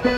Mes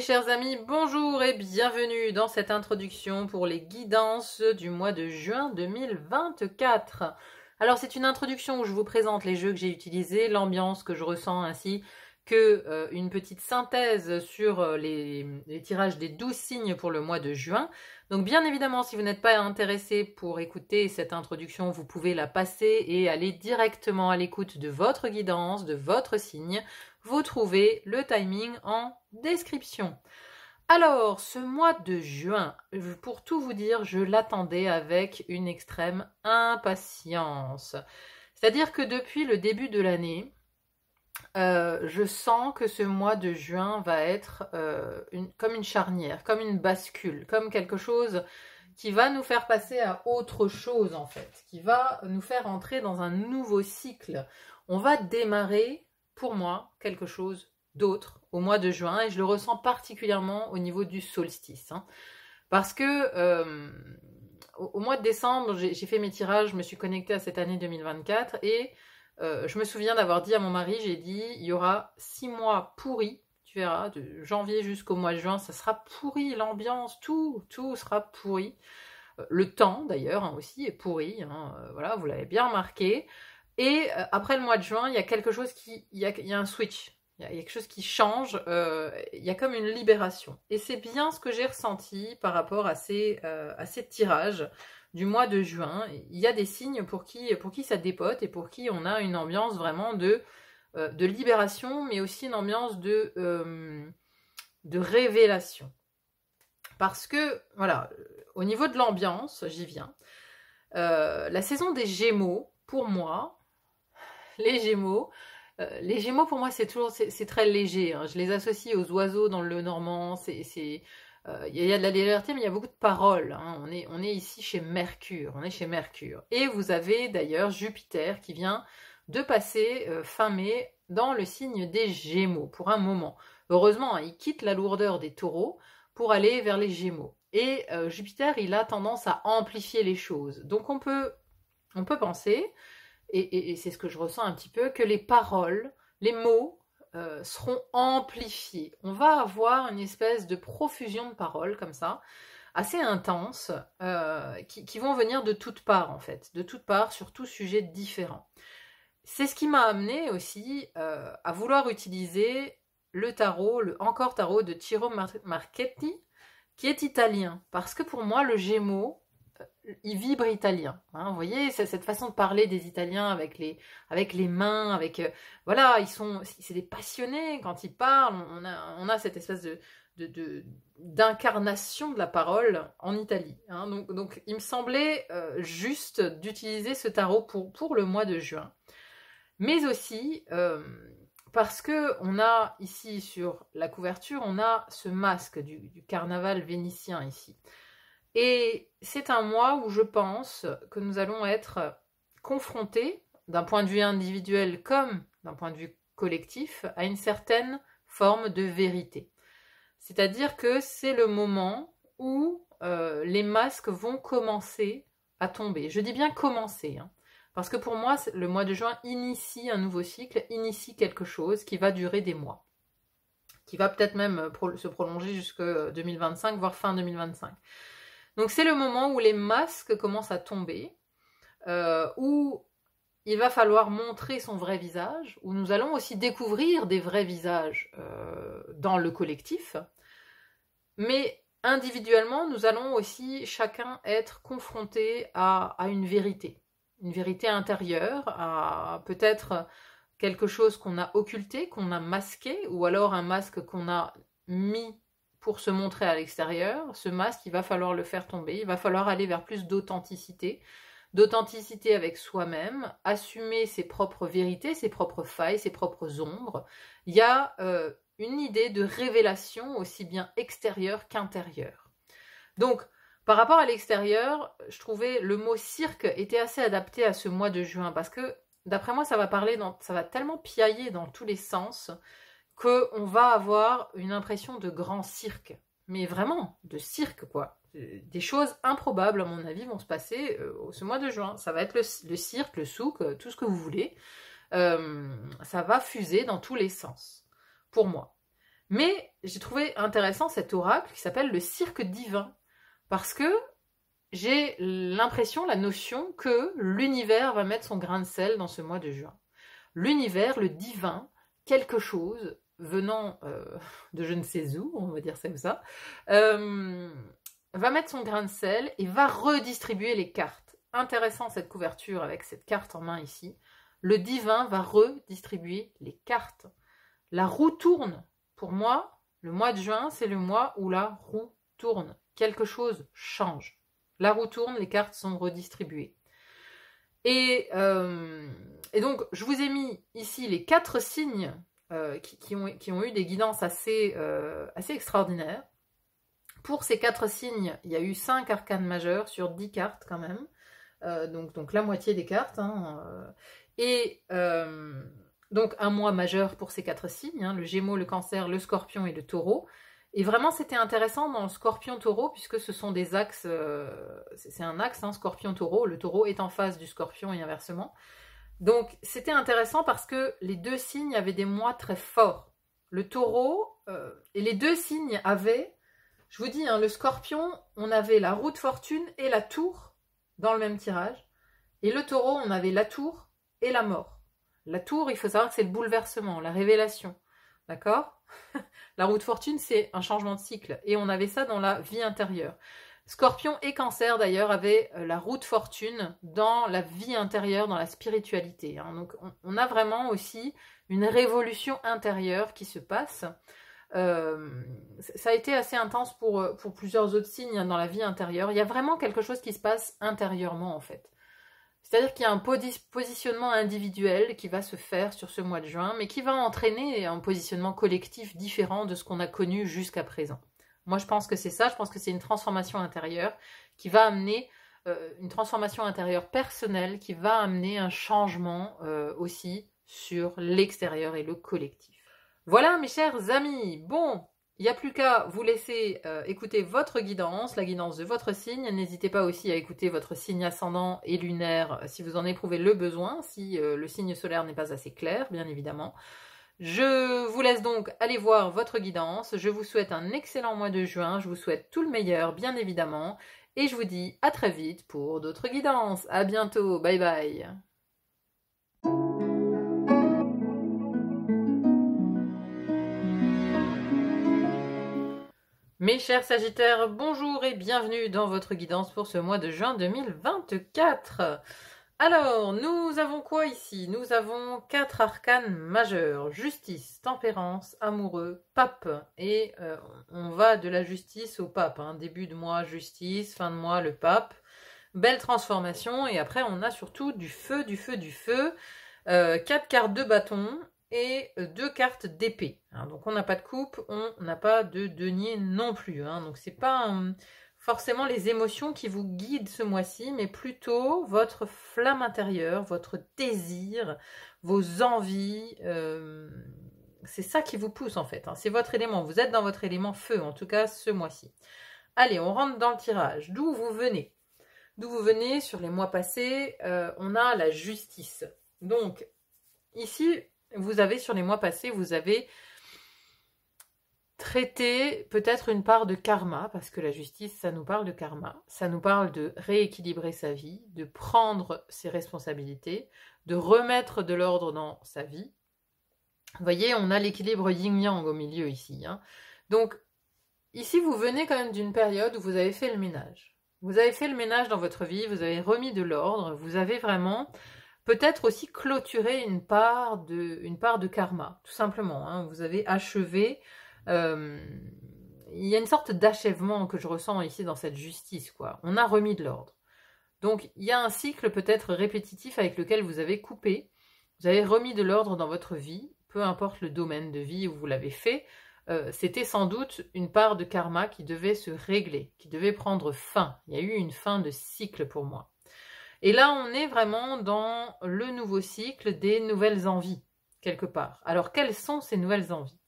chers amis, bonjour et bienvenue dans cette introduction pour les guidances du mois de juin 2024. Alors c'est une introduction où je vous présente les jeux que j'ai utilisés, l'ambiance que je ressens ainsi que une petite synthèse sur les tirages des 12 signes pour le mois de juin. Donc bien évidemment, si vous n'êtes pas intéressé pour écouter cette introduction, vous pouvez la passer et aller directement à l'écoute de votre guidance, de votre signe. Vous trouvez le timing en description. Alors, ce mois de juin, pour tout vous dire, je l'attendais avec une extrême impatience. C'est-à-dire que depuis le début de l'année, je sens que ce mois de juin va être comme une charnière, comme une bascule, comme quelque chose qui va nous faire passer à autre chose en fait, qui va nous faire entrer dans un nouveau cycle. On va démarrer, pour moi, quelque chose d'autre au mois de juin et je le ressens particulièrement au niveau du solstice. Parce que au mois de décembre, j'ai fait mes tirages, je me suis connectée à cette année 2024 et je me souviens d'avoir dit à mon mari, j'ai dit, il y aura 6 mois pourris, tu verras, de janvier jusqu'au mois de juin, ça sera pourri, l'ambiance, tout sera pourri. Le temps, d'ailleurs, aussi, est pourri, voilà, vous l'avez bien remarqué. Et après le mois de juin, il y a quelque chose il y a un switch, il y a quelque chose qui change, il y a comme une libération. Et c'est bien ce que j'ai ressenti par rapport à ces tirages du mois de juin. Il y a des signes pour qui ça dépote et pour qui on a une ambiance vraiment de libération, mais aussi une ambiance de révélation. Parce que, voilà, au niveau de l'ambiance, j'y viens, la saison des Gémeaux, pour moi, les Gémeaux pour moi c'est très léger, je les associe aux oiseaux dans le Normand, il y a de la légèreté mais il y a beaucoup de paroles, on est ici chez Mercure, et vous avez d'ailleurs Jupiter qui vient de passer fin mai dans le signe des Gémeaux pour un moment. Heureusement, il quitte la lourdeur des Taureaux pour aller vers les Gémeaux, et Jupiter il a tendance à amplifier les choses, donc on peut penser, et c'est ce que je ressens un petit peu, que les paroles, les mots seront amplifiés. On va avoir une espèce de profusion de paroles comme ça, assez intenses, qui vont venir de toutes parts en fait, de toutes parts sur tout sujet différent. C'est ce qui m'a amené aussi à vouloir utiliser le tarot, le Encore Tarot de Ciro Marchetti, qui est italien, parce que pour moi le Gémeaux, il vibre italien, vous voyez, cette façon de parler des Italiens avec les mains, voilà, c'est des passionnés quand ils parlent, on a cette espèce d'incarnation de la parole en Italie, donc il me semblait juste d'utiliser ce tarot pour le mois de juin, mais aussi parce que on a ici sur la couverture, on a ce masque du carnaval vénitien ici. Et c'est un mois où je pense que nous allons être confrontés, d'un point de vue individuel comme d'un point de vue collectif, à une certaine forme de vérité. C'est-à-dire que c'est le moment où les masques vont commencer à tomber. Je dis bien commencer, parce que pour moi, le mois de juin initie un nouveau cycle, initie quelque chose qui va durer des mois, qui va peut-être même se prolonger jusqu'en 2025, voire fin 2025. Donc c'est le moment où les masques commencent à tomber, où il va falloir montrer son vrai visage, où nous allons aussi découvrir des vrais visages dans le collectif, mais individuellement, nous allons aussi chacun être confronté à une vérité intérieure, à peut-être quelque chose qu'on a occulté, qu'on a masqué, ou alors un masque qu'on a mis pour se montrer à l'extérieur. Ce masque, il va falloir le faire tomber, il va falloir aller vers plus d'authenticité avec soi-même, assumer ses propres vérités, ses propres failles, ses propres ombres. Il y a une idée de révélation aussi bien extérieure qu'intérieure. Donc, par rapport à l'extérieur, je trouvais le mot cirque était assez adapté à ce mois de juin, parce que, d'après moi, ça va tellement piailler dans tous les sens, qu'on va avoir une impression de grand cirque. Mais vraiment, de cirque, quoi. des choses improbables, à mon avis, vont se passer ce mois de juin. Ça va être le cirque, le souk, tout ce que vous voulez. Ça va fuser dans tous les sens, pour moi. Mais j'ai trouvé intéressant cet oracle qui s'appelle le cirque divin, parce que j'ai l'impression, la notion que l'univers va mettre son grain de sel dans ce mois de juin. L'univers, le divin, quelque chose venant de je ne sais où, on va dire ça comme ça, va mettre son grain de sel et va redistribuer les cartes. Intéressant cette couverture avec cette carte en main ici. Le divin va redistribuer les cartes. La roue tourne. Pour moi, le mois de juin, c'est le mois où la roue tourne. Quelque chose change. La roue tourne, les cartes sont redistribuées. Et donc, je vous ai mis ici les 4 signes qui ont eu des guidances assez extraordinaires. Pour ces 4 signes, il y a eu 5 arcanes majeures sur 10 cartes quand même. Donc la moitié des cartes. Donc un mois majeur pour ces 4 signes, le Gémeaux, le Cancer, le Scorpion et le Taureau. Et vraiment, c'était intéressant dans le Scorpion-Taureau, puisque ce sont des axes, c'est un axe, Scorpion-Taureau, le Taureau est en face du Scorpion et inversement. Donc, c'était intéressant parce que les 2 signes avaient des mois très forts. Le Taureau, et les 2 signes avaient, je vous dis, le Scorpion, on avait la roue de fortune et la tour dans le même tirage. Et le Taureau, on avait la tour et la mort. La tour, il faut savoir que c'est le bouleversement, la révélation. D'accord ? La roue de fortune, c'est un changement de cycle. Et on avait ça dans la vie intérieure. Scorpion et Cancer, d'ailleurs, avaient la roue de fortune dans la vie intérieure, dans la spiritualité. Donc, on a vraiment aussi une révolution intérieure qui se passe. Ça a été assez intense pour plusieurs autres signes dans la vie intérieure. Il y a vraiment quelque chose qui se passe intérieurement, en fait. C'est-à-dire qu'il y a un positionnement individuel qui va se faire sur ce mois de juin, mais qui va entraîner un positionnement collectif différent de ce qu'on a connu jusqu'à présent. Moi, je pense que c'est ça. Je pense que c'est une transformation intérieure qui va amener une transformation intérieure personnelle qui va amener un changement aussi sur l'extérieur et le collectif. Voilà, mes chers amis. Bon, il n'y a plus qu'à vous laisser écouter votre guidance, la guidance de votre signe. N'hésitez pas aussi à écouter votre signe ascendant et lunaire si vous en éprouvez le besoin, si le signe solaire n'est pas assez clair, bien évidemment. Je vous laisse donc aller voir votre guidance. Je vous souhaite un excellent mois de juin. Je vous souhaite tout le meilleur, bien évidemment. Et je vous dis à très vite pour d'autres guidances. À bientôt. Bye bye. Mes chers Sagittaires, bonjour et bienvenue dans votre guidance pour ce mois de juin 2024. Alors, nous avons quoi ici? Nous avons 4 arcanes majeurs. Justice, tempérance, amoureux, pape. Et on va de la justice au pape. Début de mois, justice, fin de mois, le pape. Belle transformation. Et après, on a surtout du feu, du feu, du feu. 4 cartes de bâton et 2 cartes d'épée. Donc, on n'a pas de coupe, on n'a pas de denier non plus. Donc, c'est pas forcément les émotions qui vous guident ce mois-ci, mais plutôt votre flamme intérieure, votre désir, vos envies. C'est ça qui vous pousse en fait. C'est votre élément. Vous êtes dans votre élément feu, en tout cas ce mois-ci. Allez, on rentre dans le tirage. D'où vous venez? D'où vous venez sur les mois passés? On a la justice. Donc, ici, vous avez sur les mois passés, vous avez traiter peut-être une part de karma, parce que la justice, ça nous parle de karma, ça nous parle de rééquilibrer sa vie, de prendre ses responsabilités, de remettre de l'ordre dans sa vie. Vous voyez, on a l'équilibre yin-yang au milieu ici. Donc, ici, vous venez quand même d'une période où vous avez fait le ménage. Vous avez fait le ménage dans votre vie, vous avez remis de l'ordre, vous avez vraiment peut-être aussi clôturé une part de karma, tout simplement. Vous avez achevé. Il y a une sorte d'achèvement que je ressens ici dans cette justice, quoi. On a remis de l'ordre. Donc, il y a un cycle peut-être répétitif avec lequel vous avez coupé. Vous avez remis de l'ordre dans votre vie, peu importe le domaine de vie où vous l'avez fait. C'était sans doute une part de karma qui devait se régler, qui devait prendre fin. Il y a eu une fin de cycle pour moi. Et là, on est vraiment dans le nouveau cycle des nouvelles envies, quelque part. Alors, quelles sont ces nouvelles envies?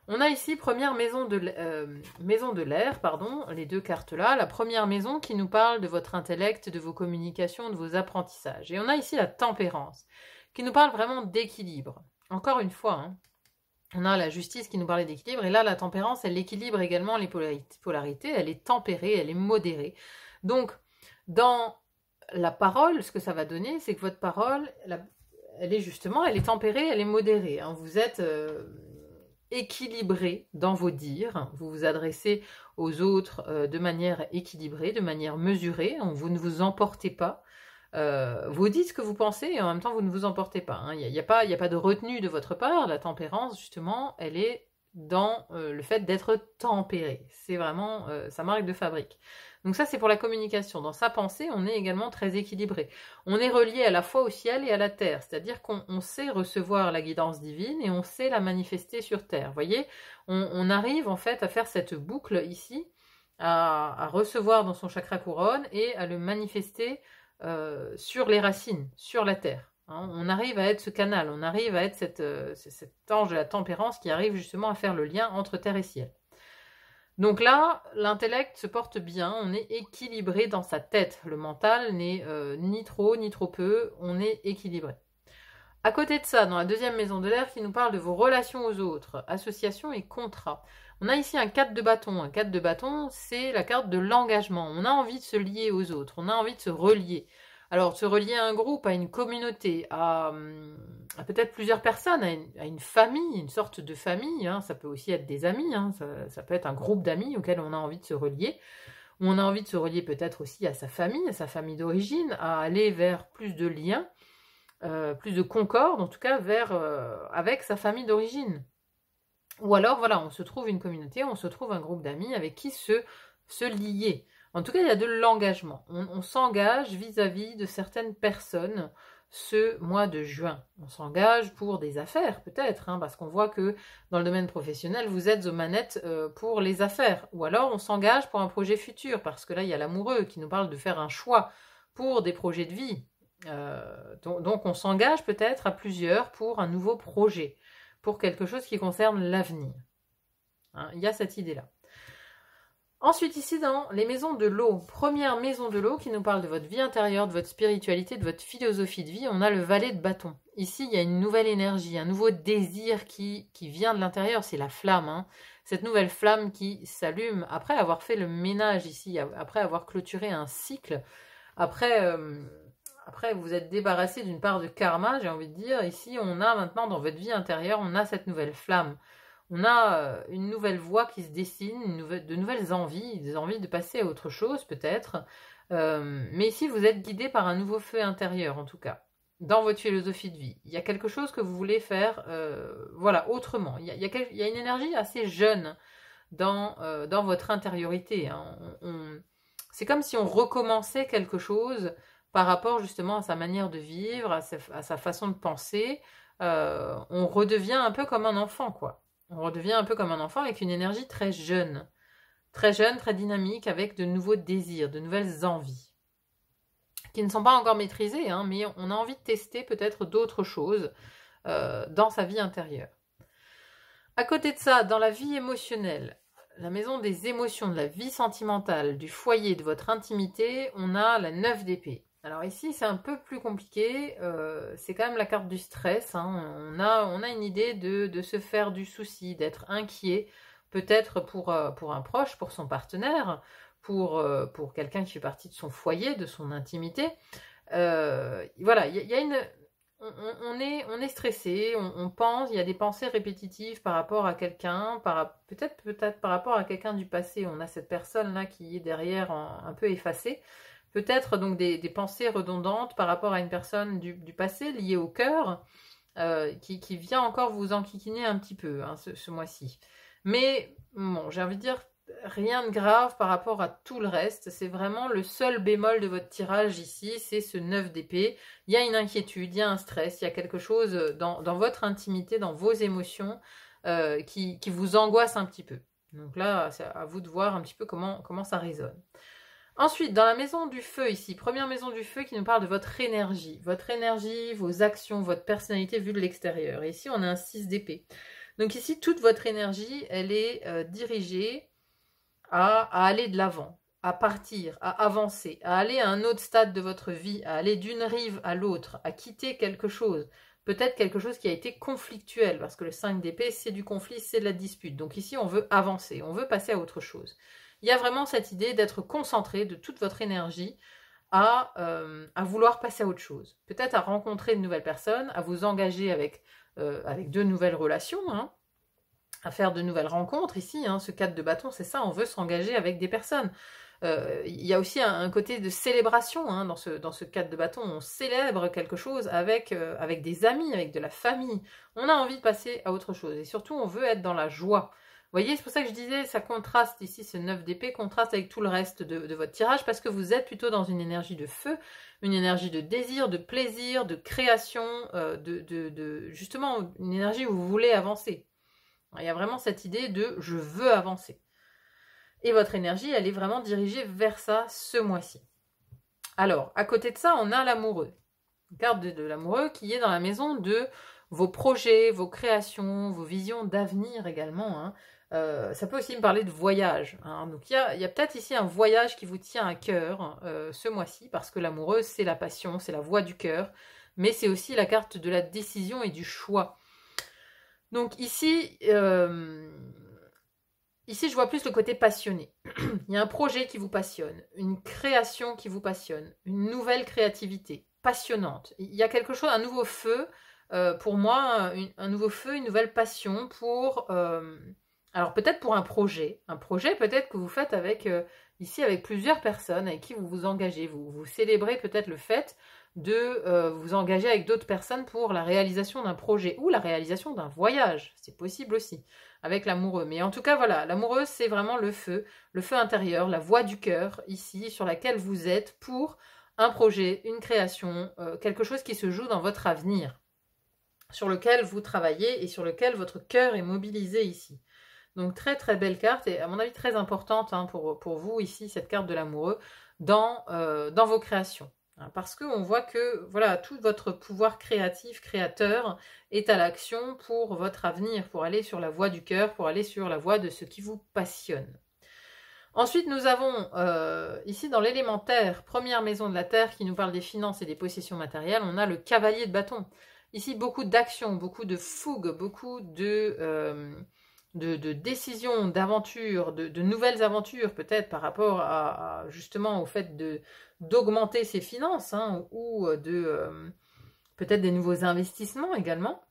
On a ici première maison de l'air, pardon, les deux cartes-là. La première maison qui nous parle de votre intellect, de vos communications, de vos apprentissages. Et on a ici la tempérance, qui nous parle vraiment d'équilibre. Encore une fois, hein, on a la justice qui nous parlait d'équilibre, et là, la tempérance, elle équilibre également les polarités, elle est tempérée, elle est modérée. Donc, dans la parole, ce que ça va donner, c'est que votre parole, elle est tempérée, elle est modérée. Hein. Vous êtes équilibré dans vos dires, vous vous adressez aux autres de manière équilibrée, de manière mesurée, vous ne vous emportez pas. Vous dites ce que vous pensez et en même temps vous ne vous emportez pas. Hein. Il n'y a pas de retenue de votre part. La tempérance, justement, elle est dans le fait d'être tempéré. C'est vraiment sa marque de fabrique. Donc ça, c'est pour la communication. Dans sa pensée, on est également très équilibré. On est relié à la fois au ciel et à la terre, c'est-à-dire qu'on sait recevoir la guidance divine et on sait la manifester sur terre. Vous voyez, on arrive en fait à faire cette boucle ici, à recevoir dans son chakra couronne et à le manifester sur les racines, sur la terre. Hein. On arrive à être ce canal, on arrive à être cet ange de la tempérance qui arrive justement à faire le lien entre terre et ciel. Donc là, l'intellect se porte bien, on est équilibré dans sa tête. Le mental n'est ni trop ni trop peu, on est équilibré. À côté de ça, dans la deuxième maison de l'air qui nous parle de vos relations aux autres, associations et contrats, on a ici un 4 de bâton. Un 4 de bâton, c'est la carte de l'engagement. On a envie de se lier aux autres, on a envie de se relier. Alors, se relier à un groupe, à une communauté, à peut-être plusieurs personnes, à une famille, une sorte de famille. Hein. Ça peut aussi être des amis, hein. Ça peut être un groupe d'amis auquel on a envie de se relier. Ou on a envie de se relier peut-être aussi à sa famille d'origine, à aller vers plus de liens, plus de concorde, en tout cas, avec sa famille d'origine. Ou alors, voilà, on se trouve une communauté, on se trouve un groupe d'amis avec qui se lier. En tout cas, il y a de l'engagement. On s'engage vis-à-vis de certaines personnes ce mois de juin. On s'engage pour des affaires, peut-être, hein, parce qu'on voit que dans le domaine professionnel, vous êtes aux manettes pour les affaires. Ou alors, on s'engage pour un projet futur, parce que là, il y a l'amoureux qui nous parle de faire un choix pour des projets de vie. Donc, on s'engage peut-être à plusieurs pour un nouveau projet, pour quelque chose qui concerne l'avenir. Hein, il y a cette idée-là. Ensuite, ici, dans les maisons de l'eau, première maison de l'eau qui nous parle de votre vie intérieure, de votre spiritualité, de votre philosophie de vie, on a le valet de bâton. Ici, il y a une nouvelle énergie, un nouveau désir qui vient de l'intérieur, c'est la flamme. Hein. Cette nouvelle flamme qui s'allume après avoir fait le ménage ici, après avoir clôturé un cycle, après vous êtes débarrassé d'une part de karma, j'ai envie de dire. Ici, on a maintenant dans votre vie intérieure, on a cette nouvelle flamme. On a une nouvelle voie qui se dessine, de nouvelles envies, des envies de passer à autre chose peut-être. Mais ici, vous êtes guidé par un nouveau feu intérieur, en tout cas, dans votre philosophie de vie. Il y a quelque chose que vous voulez faire voilà, autrement. Il y a une énergie assez jeune dans votre intériorité. Hein. C'est comme si on recommençait quelque chose par rapport justement à sa manière de vivre, à sa façon de penser. On redevient un peu comme un enfant, quoi. On redevient un peu comme un enfant avec une énergie très jeune, très dynamique, avec de nouveaux désirs, de nouvelles envies, qui ne sont pas encore maîtrisées, hein, mais on a envie de tester peut-être d'autres choses dans sa vie intérieure. À côté de ça, dans la vie émotionnelle, la maison des émotions, de la vie sentimentale, du foyer, de votre intimité, on a la 9 d'épée. Alors ici, c'est un peu plus compliqué, c'est quand même la carte du stress. Hein. On a une idée de se faire du souci, d'être inquiet, peut-être pour un proche, pour son partenaire, pour quelqu'un qui fait partie de son foyer, de son intimité. Voilà, il y a une... On est stressé, on pense, il y a des pensées répétitives par rapport à quelqu'un, peut-être par rapport à quelqu'un du passé. On a cette personne-là qui est derrière un peu effacée. Peut-être donc des pensées redondantes par rapport à une personne du passé liée au cœur qui vient encore vous enquiquiner un petit peu hein, ce mois-ci. Mais bon, j'ai envie de dire rien de grave par rapport à tout le reste. C'est vraiment le seul bémol de votre tirage ici, c'est ce 9 d'épée. Il y a une inquiétude, il y a un stress, il y a quelque chose dans votre intimité, dans vos émotions qui vous angoisse un petit peu. Donc là, c'est à vous de voir un petit peu comment ça résonne. Ensuite, dans la maison du feu ici, première maison du feu qui nous parle de votre énergie, vos actions, votre personnalité vue de l'extérieur. Et ici, on a un 6 d'épée. Donc ici, toute votre énergie, elle est dirigée à aller de l'avant, à partir, à avancer, à aller à un autre stade de votre vie, à aller d'une rive à l'autre, à quitter quelque chose. Peut-être quelque chose qui a été conflictuel, parce que le 5 d'épée, c'est du conflit, c'est de la dispute. Donc ici, on veut avancer, on veut passer à autre chose. Il y a vraiment cette idée d'être concentré de toute votre énergie à vouloir passer à autre chose. Peut-être à rencontrer de nouvelles personnes, à vous engager avec de nouvelles relations, hein, à faire de nouvelles rencontres ici, hein, ce 4 de bâton, c'est ça, on veut s'engager avec des personnes. Il y a aussi un côté de célébration hein, dans ce 4 de bâton, on célèbre quelque chose avec des amis, avec de la famille. On a envie de passer à autre chose, et surtout on veut être dans la joie. Vous voyez, c'est pour ça que je disais, ça contraste ici, ce 9 d'épée contraste avec tout le reste de votre tirage, parce que vous êtes plutôt dans une énergie de feu, une énergie de désir, de plaisir, de création, justement, une énergie où vous voulez avancer. Il y a vraiment cette idée de « je veux avancer ». Et votre énergie, elle est vraiment dirigée vers ça ce mois-ci. Alors, à côté de ça, on a l'amoureux. Une carte de l'amoureux qui est dans la maison de vos projets, vos créations, vos visions d'avenir également. Hein. Ça peut aussi me parler de voyage. Hein. Donc, il y a peut-être ici un voyage qui vous tient à cœur ce mois-ci, parce que l'amoureux, c'est la passion, c'est la voix du cœur, mais c'est aussi la carte de la décision et du choix. Donc ici, ici, je vois plus le côté passionné. Il y a un projet qui vous passionne, une création qui vous passionne, une nouvelle créativité passionnante. Il y a quelque chose, un nouveau feu, pour moi, un nouveau feu, une nouvelle passion pour... alors peut-être pour un projet peut-être que vous faites avec, ici avec plusieurs personnes avec qui vous vous engagez. Vous célébrez peut-être le fait de vous engager avec d'autres personnes pour la réalisation d'un projet ou la réalisation d'un voyage. C'est possible aussi, avec l'amoureux. Mais en tout cas, voilà, l'amoureux, c'est vraiment le feu intérieur, la voix du cœur, ici, sur laquelle vous êtes pour un projet, une création, quelque chose qui se joue dans votre avenir, sur lequel vous travaillez et sur lequel votre cœur est mobilisé ici. Donc très très belle carte et à mon avis très importante hein, pour vous ici, cette carte de l'amoureux, dans vos créations. Parce qu'on voit que voilà, tout votre pouvoir créatif, créateur, est à l'action pour votre avenir, pour aller sur la voie du cœur, pour aller sur la voie de ce qui vous passionne. Ensuite, nous avons ici dans l'élémentaire, première maison de la Terre, qui nous parle des finances et des possessions matérielles, on a le cavalier de bâton. Ici, beaucoup d'action, beaucoup de fougue, beaucoup de décisions, d'aventures, de nouvelles aventures, peut-être par rapport à justement au fait d'augmenter ses finances, hein, ou peut-être des nouveaux investissements également.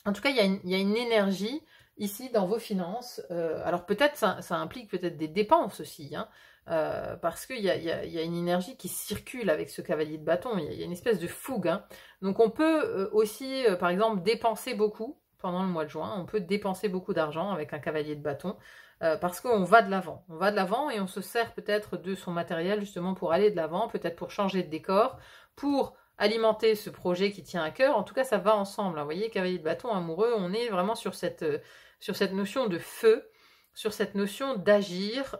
En tout cas, il y a une énergie ici dans vos finances. Alors peut-être ça implique peut-être des dépenses aussi, hein, parce qu'il y a une énergie qui circule avec ce cavalier de bâton. Il y a une espèce de fougue. Hein. Donc on peut aussi, par exemple, dépenser beaucoup pendant le mois de juin. On peut dépenser beaucoup d'argent avec un cavalier de bâton parce qu'on va de l'avant. On va de l'avant et on se sert peut-être de son matériel justement pour aller de l'avant, peut-être pour changer de décor, pour alimenter ce projet qui tient à cœur. En tout cas, ça va ensemble. Hein. Vous voyez, cavalier de bâton, amoureux, on est vraiment sur cette notion de feu, sur cette notion d'agir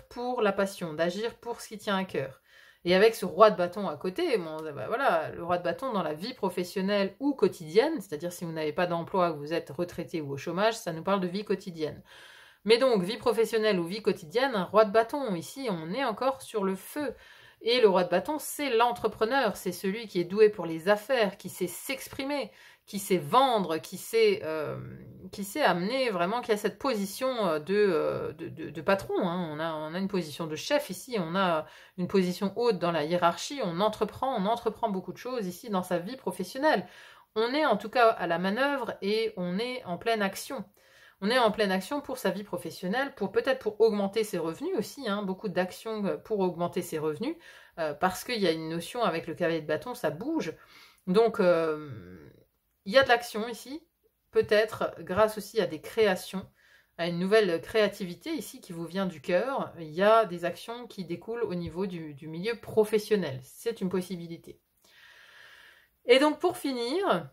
pour la passion, d'agir pour ce qui tient à cœur. Et avec ce roi de bâton à côté, bon, bah voilà, le roi de bâton dans la vie professionnelle ou quotidienne, c'est-à-dire si vous n'avez pas d'emploi, que vous êtes retraité ou au chômage, ça nous parle de vie quotidienne. Mais donc, vie professionnelle ou vie quotidienne, un roi de bâton, ici, on est encore sur le feu. Et le roi de bâton, c'est l'entrepreneur, c'est celui qui est doué pour les affaires, qui sait s'exprimer, qui sait vendre, qui sait amener vraiment, qui a cette position de patron. Hein. On a une position de chef ici, on a une position haute dans la hiérarchie, on entreprend beaucoup de choses ici dans sa vie professionnelle. On est en tout cas à la manœuvre et on est en pleine action. On est en pleine action pour sa vie professionnelle, peut-être pour augmenter ses revenus aussi, hein, beaucoup d'actions pour augmenter ses revenus, parce qu'il y a une notion avec le cavalier de bâton, ça bouge. Donc, il y a de l'action ici, peut-être grâce aussi à des créations, à une nouvelle créativité ici qui vous vient du cœur. Il y a des actions qui découlent au niveau du milieu professionnel. C'est une possibilité. Et donc, pour finir,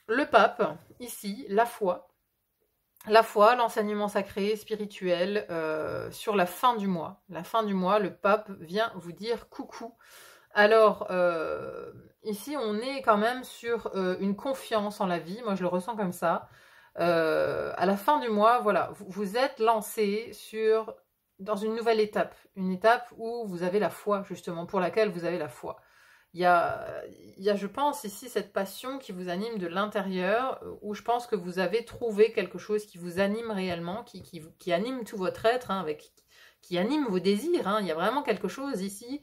le pape, ici, la foi, l'enseignement sacré, spirituel, sur la fin du mois. La fin du mois, le pape vient vous dire coucou. Alors, ici, on est quand même sur une confiance en la vie. Moi, je le ressens comme ça. À la fin du mois, voilà, vous êtes lancé dans une nouvelle étape. Une étape où vous avez la foi, justement, pour laquelle vous avez la foi. Il y a, je pense, ici, cette passion qui vous anime de l'intérieur, où je pense que vous avez trouvé quelque chose qui vous anime réellement, qui anime tout votre être, hein, qui anime vos désirs. Hein. Il y a vraiment quelque chose ici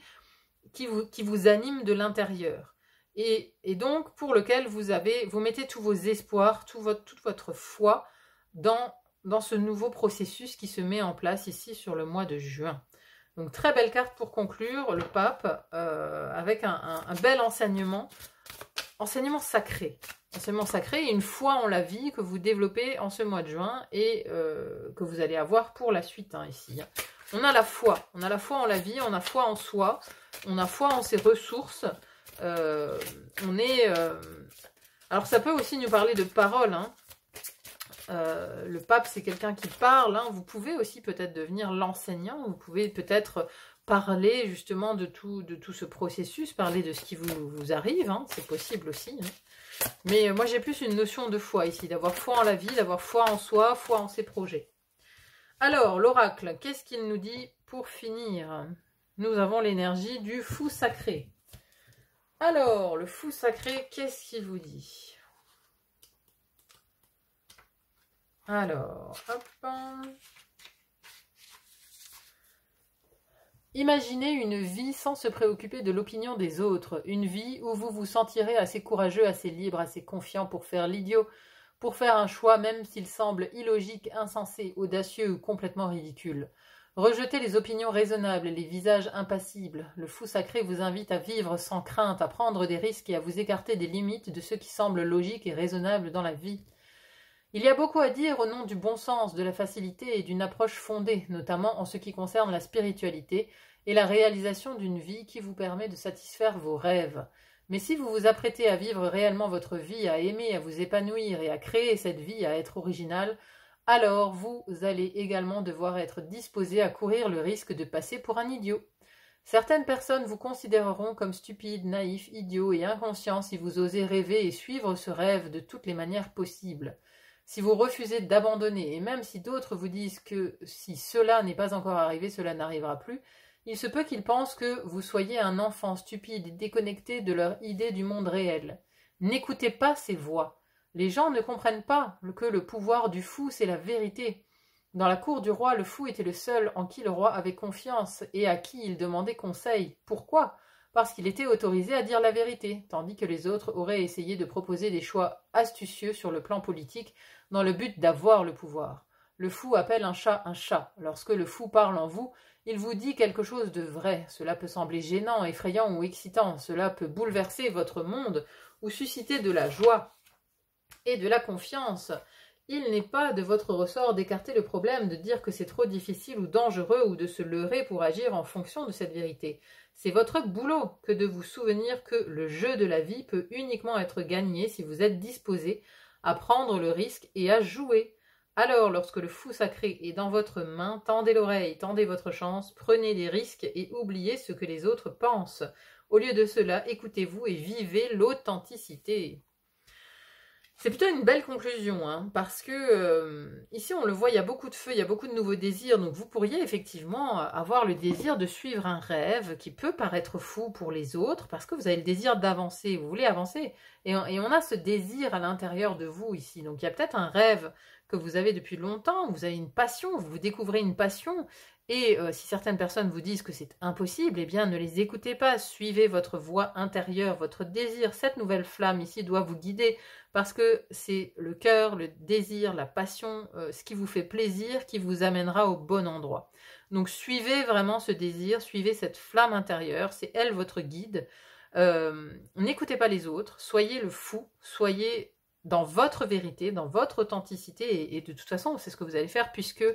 qui vous anime de l'intérieur. Et donc, pour lequel vous mettez tous vos espoirs, toute votre foi dans ce nouveau processus qui se met en place ici sur le mois de juin. Donc, très belle carte pour conclure, le pape, avec un bel enseignement sacré. Enseignement sacré et une foi en la vie que vous développez en ce mois de juin et que vous allez avoir pour la suite, hein, ici. On a la foi en la vie, on a foi en soi, on a foi en ses ressources. Alors, ça peut aussi nous parler de parole, hein. Le pape, c'est quelqu'un qui parle, hein. Vous pouvez aussi peut-être devenir l'enseignant, vous pouvez peut-être parler justement de tout ce processus, parler de ce qui vous arrive, hein. C'est possible aussi. Hein. Mais moi, j'ai plus une notion de foi ici, d'avoir foi en la vie, d'avoir foi en soi, foi en ses projets. Alors, l'oracle, qu'est-ce qu'il nous dit pour finir? Nous avons l'énergie du fou sacré. Alors, le fou sacré, qu'est-ce qu'il vous dit? Alors, hop. Imaginez une vie sans se préoccuper de l'opinion des autres. Une vie où vous vous sentirez assez courageux, assez libre, assez confiant pour faire l'idiot, pour faire un choix même s'il semble illogique, insensé, audacieux ou complètement ridicule. Rejetez les opinions raisonnables et les visages impassibles. Le fou sacré vous invite à vivre sans crainte, à prendre des risques et à vous écarter des limites de ce qui semble logique et raisonnable dans la vie. Il y a beaucoup à dire au nom du bon sens, de la facilité et d'une approche fondée, notamment en ce qui concerne la spiritualité et la réalisation d'une vie qui vous permet de satisfaire vos rêves. Mais si vous vous apprêtez à vivre réellement votre vie, à aimer, à vous épanouir et à créer cette vie, à être original, alors vous allez également devoir être disposé à courir le risque de passer pour un idiot. Certaines personnes vous considéreront comme stupide, naïf, idiot et inconscient si vous osez rêver et suivre ce rêve de toutes les manières possibles. Si vous refusez d'abandonner, et même si d'autres vous disent que si cela n'est pas encore arrivé, cela n'arrivera plus, il se peut qu'ils pensent que vous soyez un enfant stupide et déconnecté de leur idée du monde réel. N'écoutez pas ces voix. Les gens ne comprennent pas que le pouvoir du fou, c'est la vérité. Dans la cour du roi, le fou était le seul en qui le roi avait confiance et à qui il demandait conseil. Pourquoi ? Parce qu'il était autorisé à dire la vérité, tandis que les autres auraient essayé de proposer des choix astucieux sur le plan politique dans le but d'avoir le pouvoir. Le fou appelle un chat un chat. Lorsque le fou parle en vous, il vous dit quelque chose de vrai. Cela peut sembler gênant, effrayant ou excitant. Cela peut bouleverser votre monde ou susciter de la joie et de la confiance. Il n'est pas de votre ressort d'écarter le problème, de dire que c'est trop difficile ou dangereux ou de se leurrer pour agir en fonction de cette vérité. C'est votre boulot que de vous souvenir que le jeu de la vie peut uniquement être gagné si vous êtes disposé à prendre le risque et à jouer. Alors, lorsque le fou sacré est dans votre main, tendez l'oreille, tendez votre chance, prenez des risques et oubliez ce que les autres pensent. Au lieu de cela, écoutez-vous et vivez l'authenticité. C'est plutôt une belle conclusion, hein, parce que ici on le voit, il y a beaucoup de feu, il y a beaucoup de nouveaux désirs, donc vous pourriez effectivement avoir le désir de suivre un rêve qui peut paraître fou pour les autres, parce que vous avez le désir d'avancer, vous voulez avancer, et on a ce désir à l'intérieur de vous ici, donc il y a peut-être un rêve que vous avez depuis longtemps, vous avez une passion, vous découvrez une passion, et si certaines personnes vous disent que c'est impossible, eh bien ne les écoutez pas, suivez votre voix intérieure, votre désir, cette nouvelle flamme ici doit vous guider, parce que c'est le cœur, le désir, la passion, ce qui vous fait plaisir, qui vous amènera au bon endroit. Donc suivez vraiment ce désir, suivez cette flamme intérieure, c'est elle votre guide. N'écoutez pas les autres, soyez le fou, soyez dans votre vérité, dans votre authenticité, et de toute façon c'est ce que vous allez faire puisque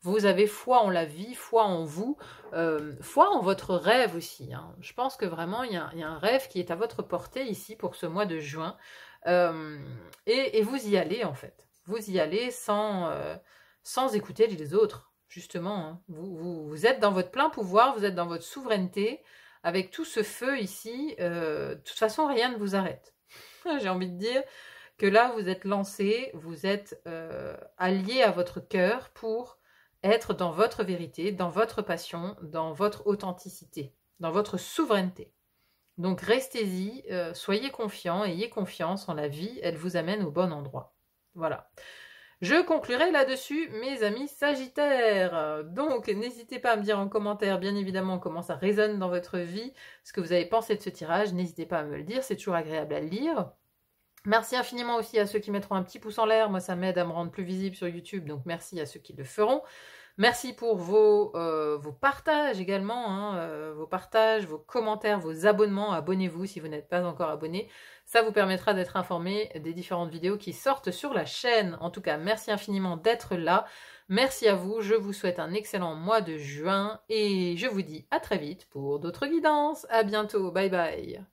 vous avez foi en la vie, foi en vous, foi en votre rêve aussi. Hein. Je pense que vraiment il y a un rêve qui est à votre portée ici pour ce mois de juin. Et vous y allez en fait. Vous y allez sans écouter les autres, justement. Hein. Vous êtes dans votre plein pouvoir, vous êtes dans votre souveraineté. Avec tout ce feu ici, de toute façon rien ne vous arrête. J'ai envie de dire, que là, vous êtes lancé, vous êtes allié à votre cœur pour être dans votre vérité, dans votre passion, dans votre authenticité, dans votre souveraineté. Donc restez-y, soyez confiants, ayez confiance en la vie, elle vous amène au bon endroit. Voilà. Je conclurai là-dessus, mes amis Sagittaires. Donc, n'hésitez pas à me dire en commentaire, bien évidemment, comment ça résonne dans votre vie, ce que vous avez pensé de ce tirage. N'hésitez pas à me le dire, c'est toujours agréable à le lire. Merci infiniment aussi à ceux qui mettront un petit pouce en l'air. Moi, ça m'aide à me rendre plus visible sur YouTube, donc merci à ceux qui le feront. Merci pour vos partages également, hein, vos partages, vos commentaires, vos abonnements. Abonnez-vous si vous n'êtes pas encore abonné. Ça vous permettra d'être informé des différentes vidéos qui sortent sur la chaîne. En tout cas, merci infiniment d'être là. Merci à vous. Je vous souhaite un excellent mois de juin et je vous dis à très vite pour d'autres guidances. À bientôt. Bye bye.